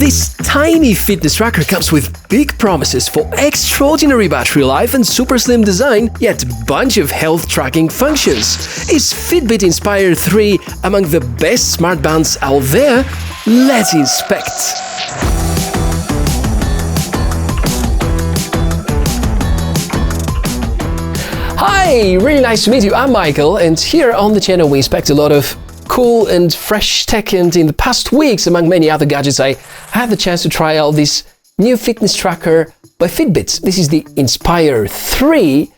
This tiny fitness tracker comes with big promises for extraordinary battery life and super slim design, yet bunch of health tracking functions. Is Fitbit Inspire 3 among the best smart bands out there? Let's inspect. Hi, really nice to meet you. I'm Michael, and here on the channel we inspect a lot of cool and fresh tech, and in the past weeks, among many other gadgets, I had the chance to try out this new fitness tracker by Fitbit. This is the Inspire 3,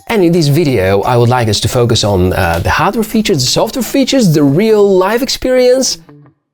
and in this video I would like us to focus on the hardware features, the software features, the real life experience,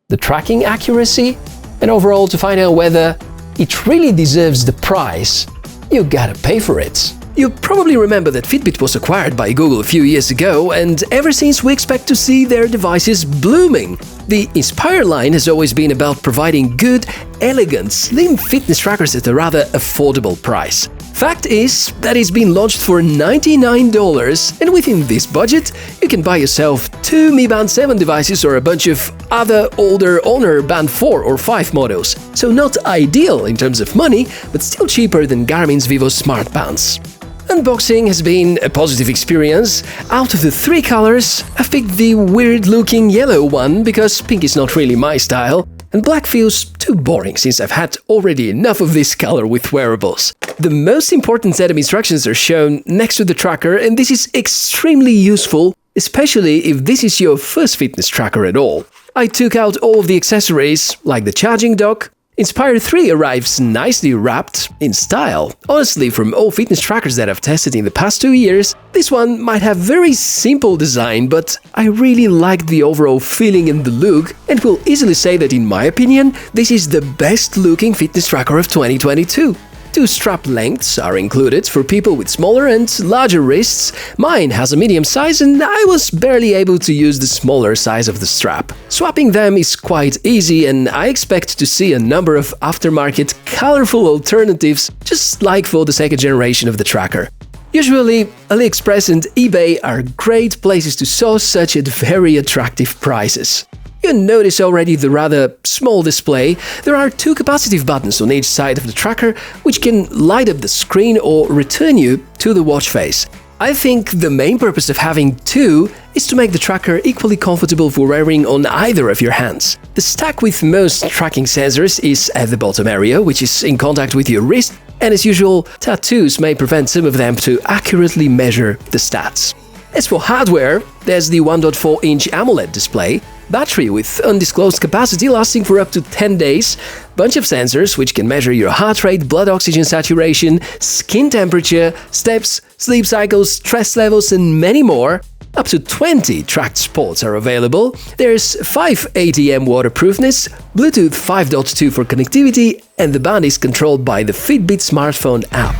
the tracking accuracy, and overall to find out whether it really deserves the price you gotta pay for it. You probably remember that Fitbit was acquired by Google a few years ago, and ever since we expect to see their devices blooming. The Inspire line has always been about providing good, elegant, slim fitness trackers at a rather affordable price. Fact is that it's been launched for $99, and within this budget, you can buy yourself 2 Mi Band 7 devices or a bunch of other older Honor Band 4 or 5 models. So not ideal in terms of money, but still cheaper than Garmin's Vivo Smart Bands. Unboxing has been a positive experience. Out of the 3 colors, I've picked the weird-looking yellow one because pink is not really my style, and black feels too boring since I've had already enough of this color with wearables. The most important set of instructions are shown next to the tracker, and this is extremely useful, especially if this is your first fitness tracker at all. I took out all of the accessories, like the charging dock. Inspire 3 arrives nicely wrapped, in style. Honestly, from all fitness trackers that I've tested in the past 2 years, this one might have very simple design, but I really liked the overall feeling and the look, and will easily say that in my opinion, this is the best looking fitness tracker of 2022. 2 strap lengths are included for people with smaller and larger wrists. Mine has a medium size, and I was barely able to use the smaller size of the strap. Swapping them is quite easy, and I expect to see a number of aftermarket colorful alternatives, just like for the second generation of the tracker. Usually, AliExpress and eBay are great places to source such at very attractive prices. You notice already the rather small display. There are 2 capacitive buttons on each side of the tracker, which can light up the screen or return you to the watch face. I think the main purpose of having 2 is to make the tracker equally comfortable for wearing on either of your hands. The stack with most tracking sensors is at the bottom area, which is in contact with your wrist, and as usual, tattoos may prevent some of them to accurately measure the stats. As for hardware, there's the 1.4-inch AMOLED display, battery with undisclosed capacity lasting for up to 10 days, bunch of sensors which can measure your heart rate, blood oxygen saturation, skin temperature, steps, sleep cycles, stress levels, and many more. Up to 20 tracked sports are available. There's 5 ATM waterproofness, Bluetooth 5.2 for connectivity, and the band is controlled by the Fitbit smartphone app.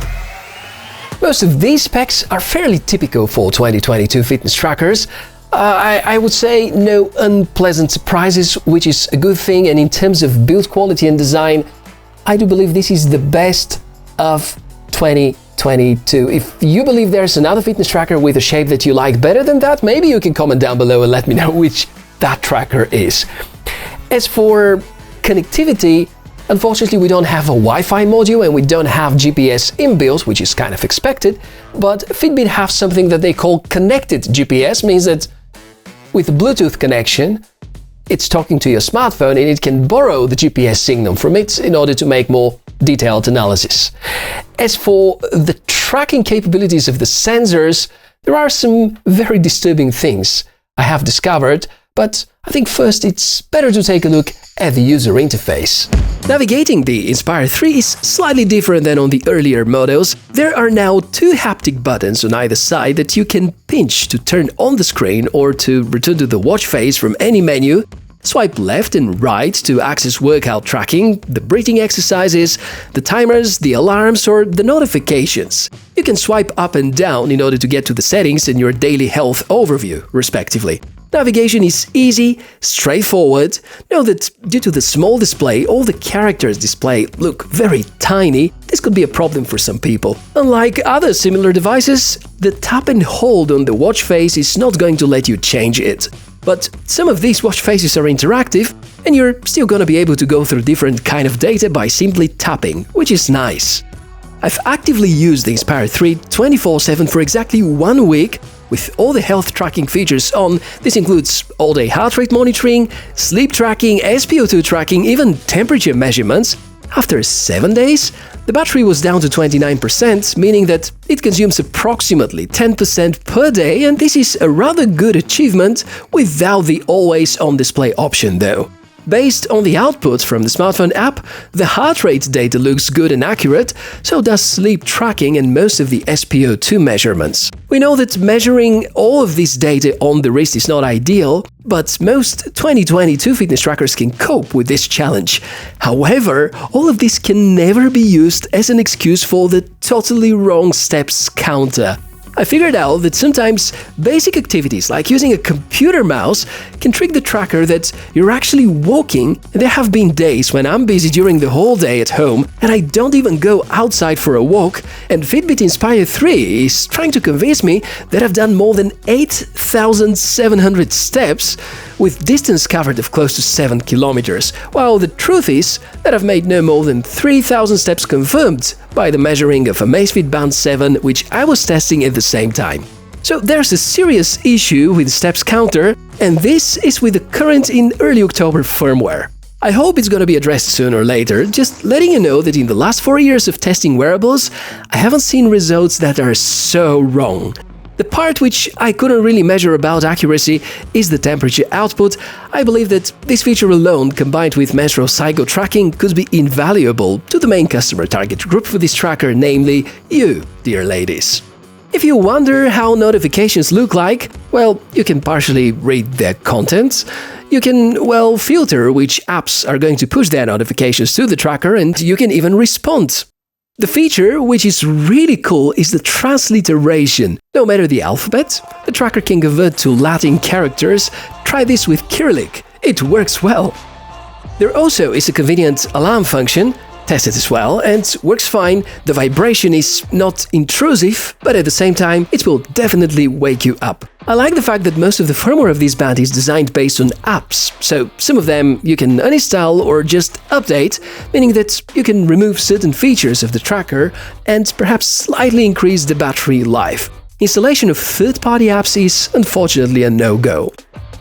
Most of these specs are fairly typical for 2022 fitness trackers. I would say no unpleasant surprises, which is a good thing, and in terms of build quality and design, I do believe this is the best of 2022. If you believe there's another fitness tracker with a shape that you like better than that, maybe you can comment down below and let me know which that tracker is. As for connectivity, unfortunately, we don't have a Wi-Fi module and we don't have GPS inbuilt, which is kind of expected, but Fitbit have something that they call connected GPS, means that with a Bluetooth connection, it's talking to your smartphone and it can borrow the GPS signal from it in order to make more detailed analysis. As for the tracking capabilities of the sensors, there are some very disturbing things I have discovered, but I think first it's better to take a look at the user interface. Navigating the Inspire 3 is slightly different than on the earlier models. There are now 2 haptic buttons on either side that you can pinch to turn on the screen or to return to the watch face from any menu. Swipe left and right to access workout tracking, the breathing exercises, the timers, the alarms, or the notifications. You can swipe up and down in order to get to the settings and your daily health overview, respectively. Navigation is easy, straightforward. Note that due to the small display, all the characters displayed look very tiny. This could be a problem for some people. Unlike other similar devices, the tap and hold on the watch face is not going to let you change it. But some of these watch faces are interactive, and you're still gonna be able to go through different kind of data by simply tapping, which is nice. I've actively used the Inspire 3 24/7 for exactly 1 week, with all the health tracking features on. This includes all-day heart rate monitoring, sleep tracking, SpO2 tracking, even temperature measurements. After 7 days, the battery was down to 29%, meaning that it consumes approximately 10% per day, and this is a rather good achievement without the always-on display option though. Based on the output from the smartphone app, the heart rate data looks good and accurate, so does sleep tracking and most of the SpO2 measurements. We know that measuring all of this data on the wrist is not ideal, but most 2022 fitness trackers can cope with this challenge. However, all of this can never be used as an excuse for the totally wrong steps counter. I figured out that sometimes basic activities like using a computer mouse can trick the tracker that you're actually walking, and there have been days when I'm busy during the whole day at home and I don't even go outside for a walk, and Fitbit Inspire 3 is trying to convince me that I've done more than 8,700 steps with distance covered of close to 7 kilometers, while the truth is that I've made no more than 3,000 steps confirmed by the measuring of a Amazfit Band 7, which I was testing at the same time. So there's a serious issue with the steps counter, and this is with the current in early October firmware. I hope it's gonna be addressed sooner or later, just letting you know that in the last 4 years of testing wearables, I haven't seen results that are so wrong. The part which I couldn't really measure about accuracy is the temperature output. I believe that this feature alone, combined with menstrual cycle tracking, could be invaluable to the main customer target group for this tracker, namely you, dear ladies. If you wonder how notifications look like, well, you can partially read their content. You can, well, filter which apps are going to push their notifications to the tracker, and you can even respond. The feature, which is really cool, is the transliteration. No matter the alphabet, the tracker can convert to Latin characters. Try this with Cyrillic. It works well. There also is a convenient alarm function. Test it as well, and works fine. The vibration is not intrusive, but at the same time, it will definitely wake you up. I like the fact that most of the firmware of this band is designed based on apps, so some of them you can uninstall or just update, meaning that you can remove certain features of the tracker and perhaps slightly increase the battery life. Installation of third-party apps is unfortunately a no-go.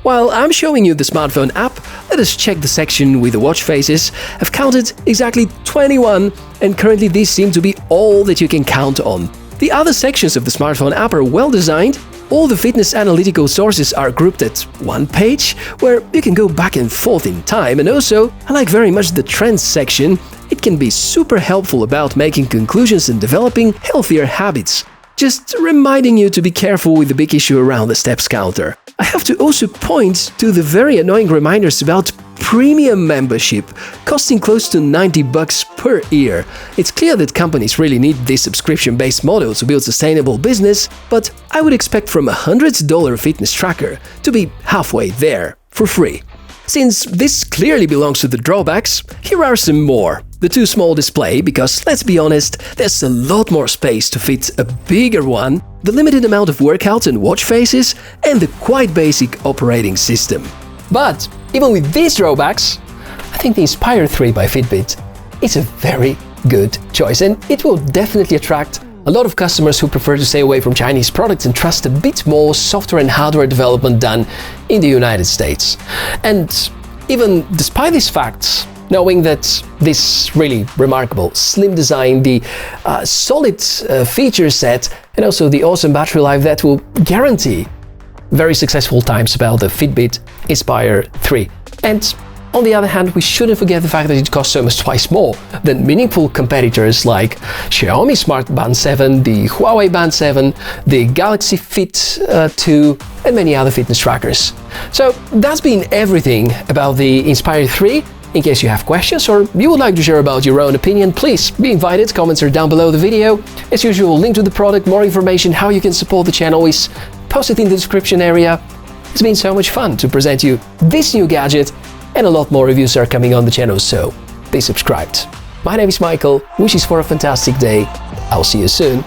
While I'm showing you the smartphone app, let us check the section with the watch faces. I've counted exactly 21, and currently these seem to be all that you can count on. The other sections of the smartphone app are well designed. All the fitness analytical sources are grouped at one page, where you can go back and forth in time, and also, I like very much the trends section. It can be super helpful about making conclusions and developing healthier habits. Just reminding you to be careful with the big issue around the steps counter. I have to also point to the very annoying reminders about premium membership, costing close to $90 per year. It's clear that companies really need this subscription-based model to build sustainable business, but I would expect from a $100 fitness tracker to be halfway there, for free. Since this clearly belongs to the drawbacks, here are some more. The too small display, because let's be honest, there's a lot more space to fit a bigger one, the limited amount of workouts and watch faces, and the quite basic operating system. But even with these drawbacks, I think the Inspire 3 by Fitbit is a very good choice, and it will definitely attract a lot of customers who prefer to stay away from Chinese products and trust a bit more software and hardware development done in the United States. And even despite these facts, knowing that this really remarkable slim design, the solid feature set, and also the awesome battery life that will guarantee very successful times about the Fitbit Inspire 3. And on the other hand, we shouldn't forget the fact that it costs almost twice more than meaningful competitors like Xiaomi Smart Band 7, the Huawei Band 7, the Galaxy Fit 2, and many other fitness trackers. So that's been everything about the Inspire 3. In case you have questions or you would like to share about your own opinion, please be invited. Comments are down below the video. As usual, link to the product, more information, how you can support the channel is posted in the description area. It's been so much fun to present you this new gadget, and a lot more reviews are coming on the channel, so be subscribed. My name is Michael, wishes for a fantastic day. I'll see you soon.